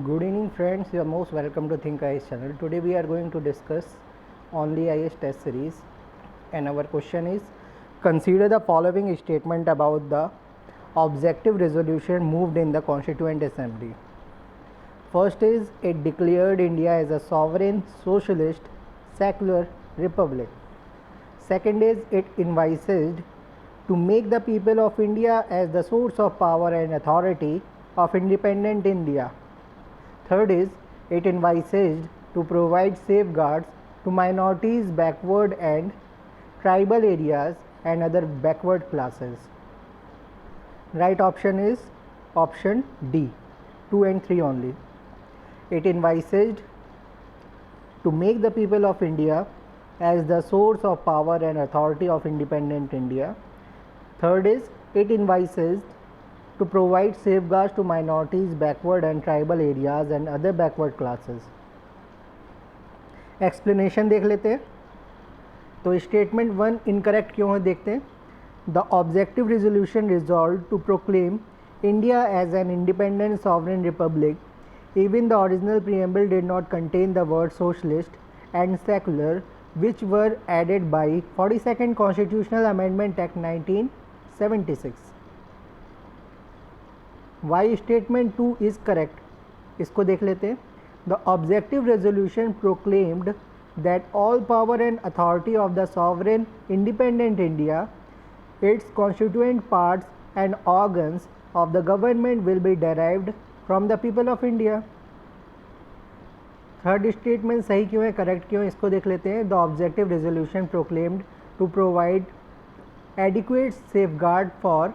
Good evening friends, you are most welcome to Think IAS channel. Today we are going to discuss only IAS test series and our question is, consider the following statement about the objective resolution moved in the Constituent Assembly. First is, it declared India as a sovereign, socialist, secular republic. Second is, it envisaged to make the people of India as the source of power and authority of independent India. Third is, it envisaged to provide safeguards to minorities, backward and tribal areas and other backward classes. Right option is option D, 2 and 3 only. It envisaged to make the people of India as the source of power and authority of independent India. Third is, it envisaged to provide safeguards to minorities, backward and tribal areas and other backward classes. Explanation देख लेते हैं. तो statement 1 incorrect क्यों है देखते हैं. The objective resolution resolve to proclaim India as an independent sovereign republic. Even the original preamble did not contain the word socialist and secular, which were added by 42nd Constitutional Amendment Act 1976. Why statement 2 is correct? इसको देख लेते हैं. The objective resolution proclaimed that all power and authority of the sovereign independent India, its constituent parts and organs of the government will be derived from the people of India. Third statement सही क्यों है, correct क्यों है, इसको देख लेते हैं. The objective resolution proclaimed to provide adequate safeguard for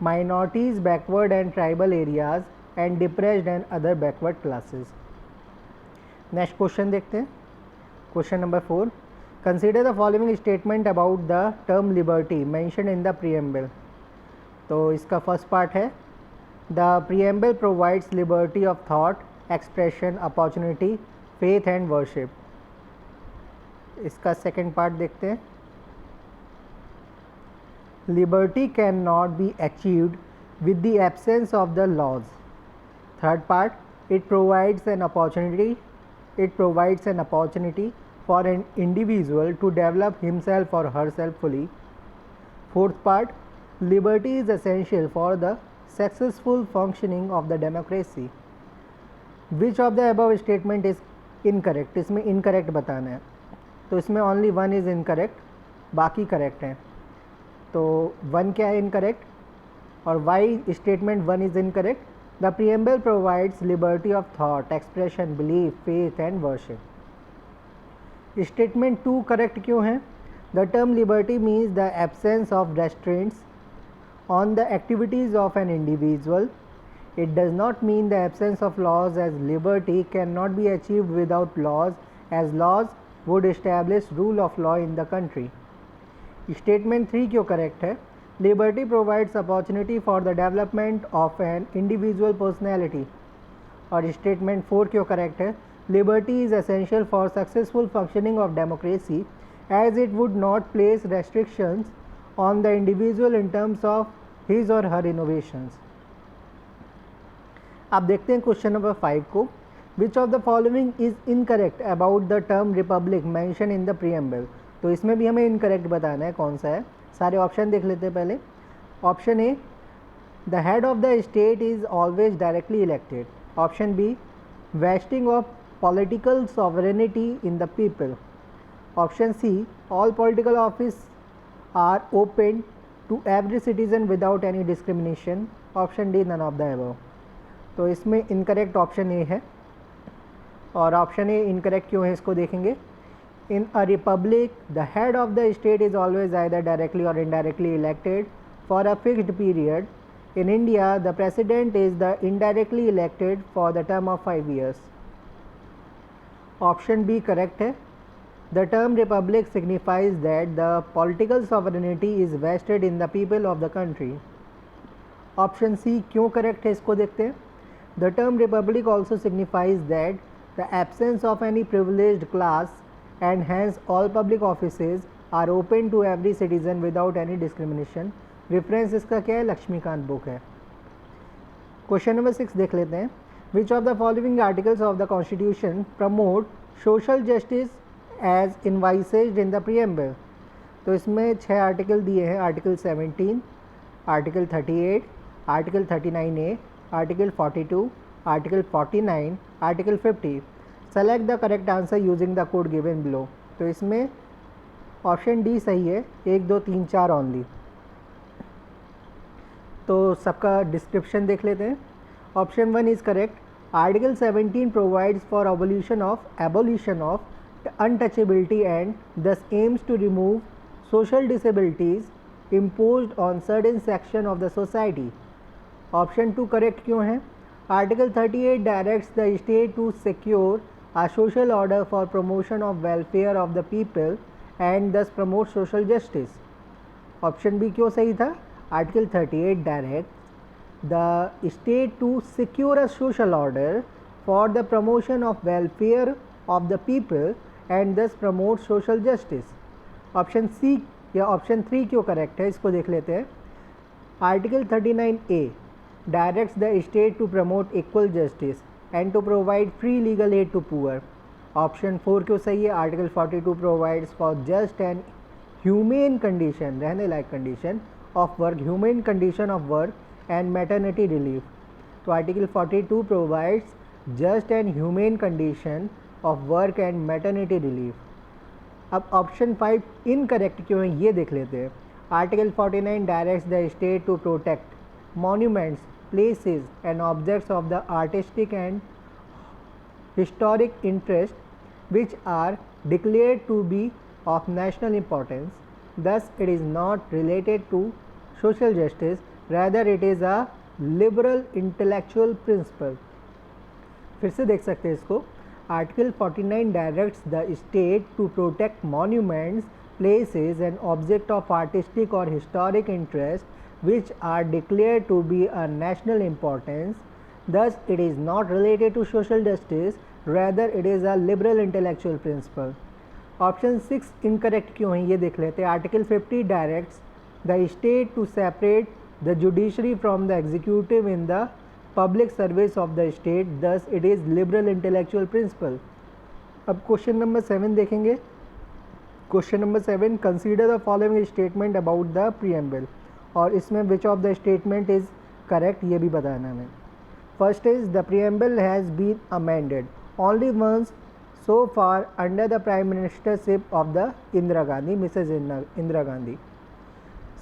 minorities, backward and tribal areas and depressed and other backward classes. Next question देखते हैं. Question number 4, consider the following statement about the term liberty mention in the preamble. तो इसका first part है, the preamble provides liberty of thought, expression, opportunity, faith and worship. इसका second part देखते हैं. Liberty cannot be achieved with the absence of the laws. Third part, it provides an opportunity for an individual to develop himself or herself fully. Fourth part, liberty is essential for the successful functioning of the democracy. Which of the above statement is incorrect? इसमें incorrect बताना है. तो इसमें only one is incorrect, बाकी correct हैं. तो 1 क्या है इनकरेक्ट और why statement 1 is incorrect. The preamble provides liberty of thought, expression, belief, faith and worship. Statement 2 correct क्यों है. The term liberty means the absence of restraints on the activities of an individual. It does not mean the absence of laws, as liberty can not be achieved without laws, as laws would establish rule of law in the country. Statement 3 क्यों correct है. Liberty provides opportunity for the development of an individual personality. और statement 4 क्यों correct है. Liberty is essential for successful functioning of democracy, as it would not place restrictions on the individual in terms of his or her innovations. आप देखते हैं question number 5 को. विच of the following is incorrect about the term Republic mention in the preamble. तो इसमें भी हमें incorrect बताना है कौन सा है. सारे ऑप्शन देख लेते हैं पहले. Option A, the head of the state is always directly elected. Option B, vesting of political sovereignty in the people. Option C, all political office are open to every citizen without any discrimination. Option D, none of the above. तो इसमें incorrect option A है. और option A incorrect क्यों है इसको देखेंगे. In a republic, the head of the state is always either directly or indirectly elected for a fixed period. In India, the president is the indirectly elected for the term of 5 years. Option B correct है. The term republic signifies that the political sovereignty is vested in the people of the country. Option C क्यों correct है इसको देखते हैं. The term republic also signifies that the absence of any privileged class and hence all public offices are open to every citizen without any discrimination. Reference इसका क्या है, Laxmikant book है. Question number 6 देख लेते हैं। Which of the following articles of the constitution promote social justice as envisaged in the preamble. तो इसमें 6 article दिए हैं। Article 17, article 38, article 39A, article 42, article 49, article 50। Select the correct answer using the code given below. तो इसमें option D सही है, 1 2 3 4 only. तो सबका डिस्क्रिप्शन देख लेते हैं। Option 1 is correct. Article 17 provides for abolition of untouchability and thus aims to remove social disabilities imposed on certain section of the society. Option 2 correct क्यों है? Article 38 directs the state to secure a social order for promotion of welfare of the people and thus promote social justice. Option B क्यों सही था? Article 38 directs the state to secure a social order for the promotion of welfare of the people and thus promote social justice. Option C या option 3 क्यों correct है, इसको देख लेते हैं। Article 39A directs the state to promote equal justice and to provide free legal aid to poor. Option 4 क्यों सही है? Article 42 provides for just and humane condition, रहने लायक condition of work, humane condition of work and maternity relief. तो article 42 provides just and humane condition of work and maternity relief. अब option 5 incorrect क्यों है ये देख लेते हैं। Article 49 directs the state to protect monuments, places and objects of the artistic and historic interest which are declared to be of national importance, thus it is not related to social justice, rather it is a liberal intellectual principle। फिर से देख सकते हैं इसको। Article 49 directs the state to protect monuments, places and object of artistic or historic interest which are declared to be a national importance, thus it is not related to social justice, rather it is a liberal intellectual principle। Option 6 incorrect क्यों है ये देख लेते हैं। Article 50 directs the state to separate the judiciary from the executive in the public service of the state, thus it is liberal intellectual principle. अब question number 7 देखेंगे। Question number 7, consider the following statement about the preamble, और इसमें which of the statement is correct ये भी बताना हमें। First is the preamble has been amended only once so far under the prime ministership of the Indira Gandhi, Mrs. Indira Gandhi.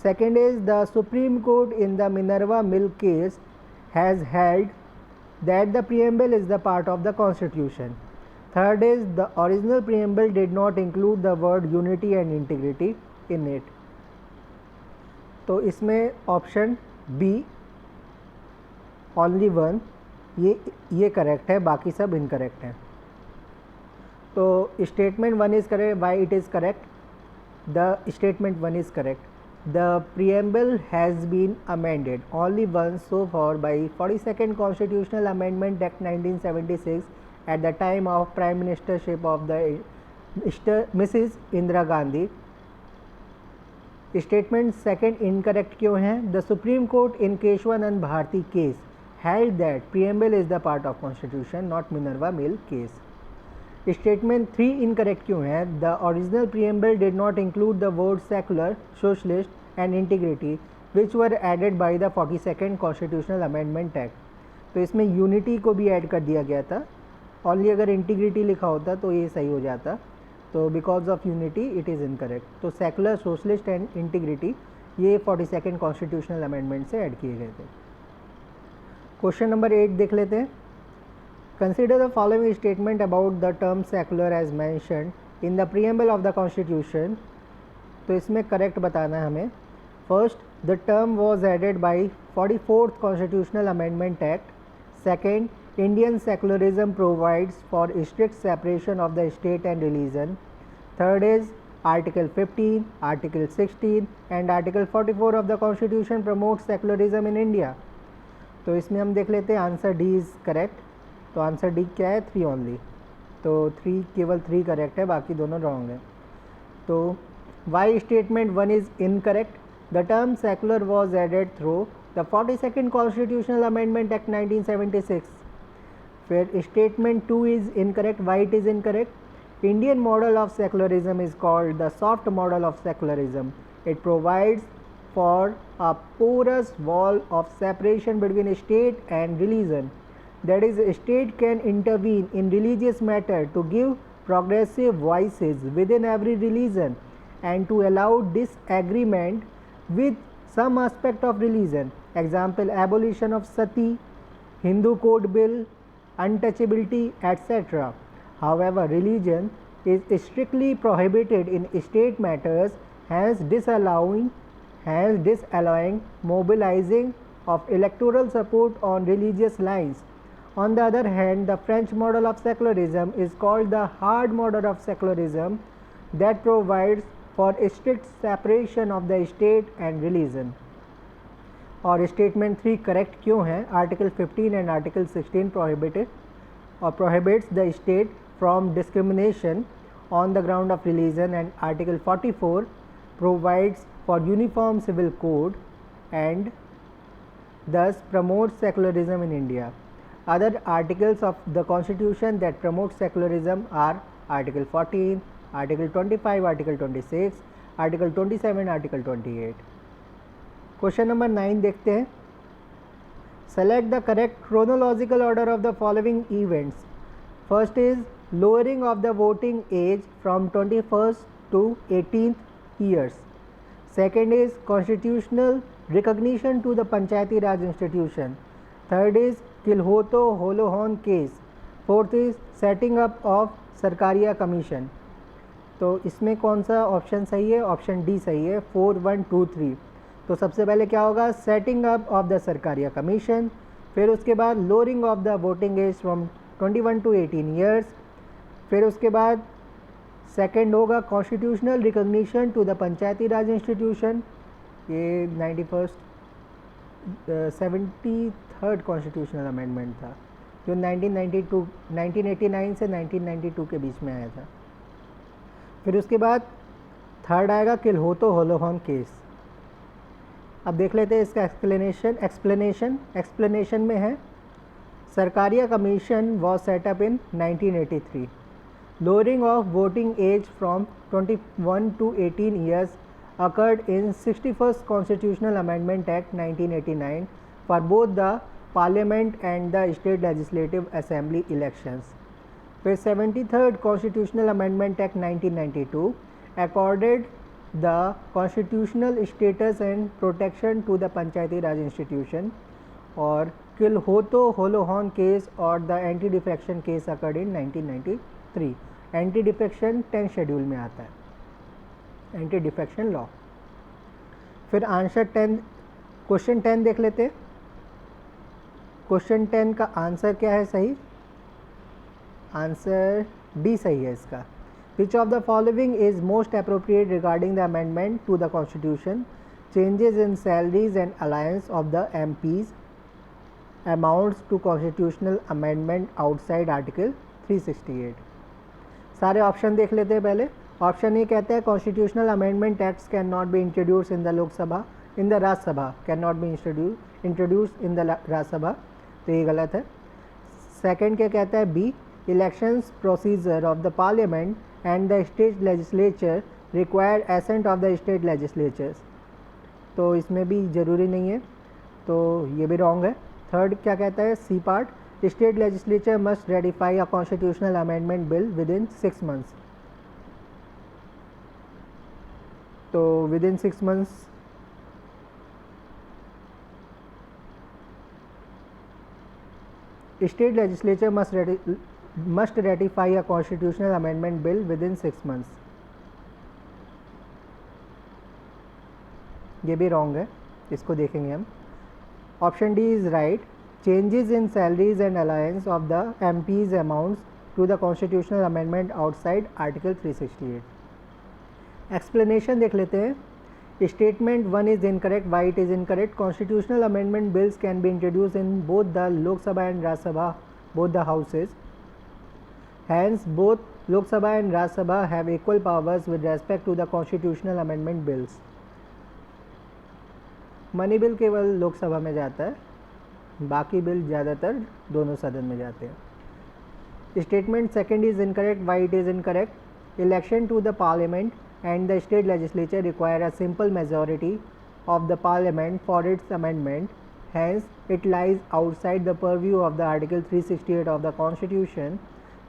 Second is the Supreme Court in the Minerva Mill case has held that the preamble is the part of the constitution. Third is the original preamble did not include the word unity and integrity in it. तो इसमें option B only one ये correct है, बाकी सब incorrect हैं। तो statement 1 is correct. Why it is correct? The statement 1 is correct. The preamble has been amended only once so far by 42nd constitutional amendment act 1976 at the time of prime ministership of the Mrs Indira Gandhi. Statement 2 incorrect क्यों है? The supreme court in Kesavananda Bharati case held that preamble is the part of constitution, not Minerva Mill case. Statement 3 incorrect क्यों है? The original preamble did not include the words secular, socialist and integrity which were added by the 42nd Constitutional Amendment Act. तो इसमें unity को भी add कर दिया गया था। ओनली अगर इंटीग्रिटी लिखा होता तो ये सही हो जाता। तो because of unity it is incorrect. तो सेकुलर, सोशलिस्ट एंड इंटीग्रिटी ये 42nd कॉन्स्टिट्यूशनल अमेंडमेंट से ऐड किए गए थे। क्वेश्चन नंबर 8 देख लेते हैं। Consider the following statement about the term secular as mentioned in the preamble of the constitution. तो इसमें करेक्ट बताना है हमें। First, the term was added by 44th constitutional amendment act. Second, Indian secularism provides for strict separation of the state and religion. Third is Article 15, Article 16 and Article 44 of the Constitution promotes secularism in India. तो इसमें हम देख लेते हैं answer D is correct. तो answer D क्या है? 3 only. तो 3 केवल 3 करेक्ट है, बाकी दोनों रॉन्ग है। तो why statement 1 is incorrect. The term secular was added through The 42nd Constitutional Amendment Act 1976. फिर statement 2 is incorrect. Why it is incorrect? Indian model of secularism is called the soft model of secularism. It provides for a porous wall of separation between state and religion. That is, a state can intervene in religious matter to give progressive voices within every religion and to allow disagreement with some aspect of religion. Example, abolition of sati, Hindu code bill, untouchability, etc. However, religion is strictly prohibited in state matters, hence disallowing mobilizing of electoral support on religious lines. On the other hand, the French model of secularism is called the hard model of secularism that provides for strict separation of the state and religion. और statement 3 correct क्यों है? Article 15 and article 16 prohibited और prohibits the state from discrimination on the ground of religion and article 44 provides for uniform civil code and thus promotes secularism in India. Other articles of the constitution that promote secularism are article 14, article 25, article 26, article 27, article 28. Question number 9 देखते हैं. Select the correct chronological order of the following events. First is lowering of the voting age from 21st to 18th years. Second is constitutional recognition to the Panchayati Raj institution. Third is Kilhoto Holohan case. Fourth is setting up of Sarkaria commission. तो इसमें कौन सा option सही है? Option D सही है, 4, 1, 2, 3. तो सबसे पहले क्या होगा? Setting up of the Sarkaria commission. फिर उसके बाद lowering of the voting age from 21 to 18 years. फिर उसके बाद सेकंड होगा constitutional recognition to the panchayati raj institution. ये 73rd कॉन्स्टिट्यूशनल अमेंडमेंट था जो 1989 से 1992 के बीच में आया था. फिर उसके बाद थर्ड आएगा किल्होतो होलोहन केस. अब देख लेते हैं इसका एक्सप्लेनेशन में है Sarkaria commission was setup in 1983. Lowering of voting age from 21 to 18 years occurred in 61st Constitutional Amendment Act 1989 for both the Parliament and the State Legislative Assembly elections. फिर 73rd Constitutional Amendment Act 1992 accorded the constitutional status and protection to the Panchayati Raj institution. और Kilhoto Holohan case और the anti-defection case occurred in 1993. Anti defection 10 schedule में आता है, anti defection law. फिर answer 10, question 10 देख लेते हैं. Question 10 का आंसर क्या है सही? आंसर डी सही है इसका. Which of the following is most appropriate regarding the amendment to the constitution? Changes in salaries and allowance of the MPs amounts to constitutional amendment outside article 368. सारे option देख लेते हैं पहले. ऑप्शन ए कहता है constitutional amendment acts can not be introduce in the Lok Sabha, in the Rajya Sabha, can not be introduce in the Rajya Sabha, तो ये गलत है. सेकंड क्या कहता है? B, elections procedure of the parliament and the state legislature required assent of the state legislatures, तो इसमें भी ज़रूरी नहीं है, तो ये भी रॉन्ग है. थर्ड क्या कहता है? C part, State legislature must ratify a constitutional amendment bill within 6 months. तो within 6 months state legislature must ratify a constitutional amendment bill within 6 months. ये भी रॉन्ग है, इसको देखेंगे हम. Option D is right. Changes in salaries and allowance of the MPs amounts to the constitutional amendment outside Article 368. Explanation देख लेते हैं. Statement 1 is incorrect. Why it is incorrect? Constitutional amendment bills can be introduced in both the Lok Sabha and Rajya Sabha, both the houses. Hence, both Lok Sabha and Rajya Sabha have equal powers with respect to the constitutional amendment bills. Money bill केवल लोकसभा में जाता है, बाकी bill ज़्यादातर दोनों सदन में जाते हैं। Statement second is incorrect. Why it is incorrect? Election to the parliament and the state legislature require a simple majority of the parliament for its amendment. Hence, it lies outside the purview of the Article 368 of the Constitution.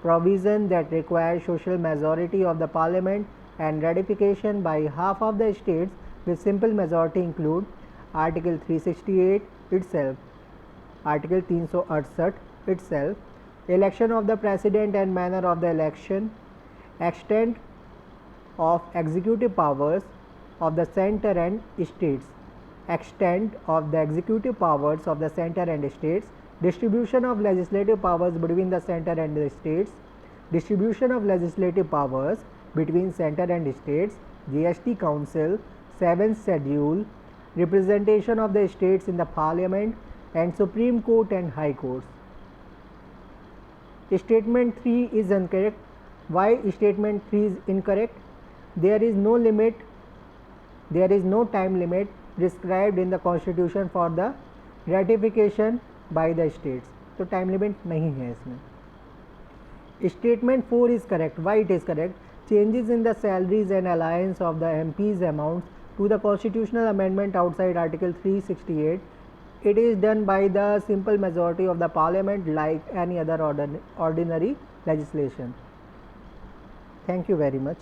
Provision that requires social majority of the parliament and ratification by half of the states with simple majority include Article 368 itself, Article 368 itself, election of the president and manner of the election, extent of executive powers of the center and states, extent of the executive powers of the center and states, distribution of legislative powers between the center and the states, distribution of legislative powers between center and states, GST Council, 7th schedule, representation of the states in the parliament and Supreme Court and High Courts. Statement 3 is incorrect. Why statement 3 is incorrect? There is no limit, there is no time limit prescribed in the constitution for the ratification by the states. तो time limit नहीं है इसमें. Statement 4 is correct. Why it is correct? Changes in the salaries and alliance of the MPs amounts to the constitutional amendment outside Article 368. It is done by the simple majority of the parliament like any other ordinary legislation. Thank you very much.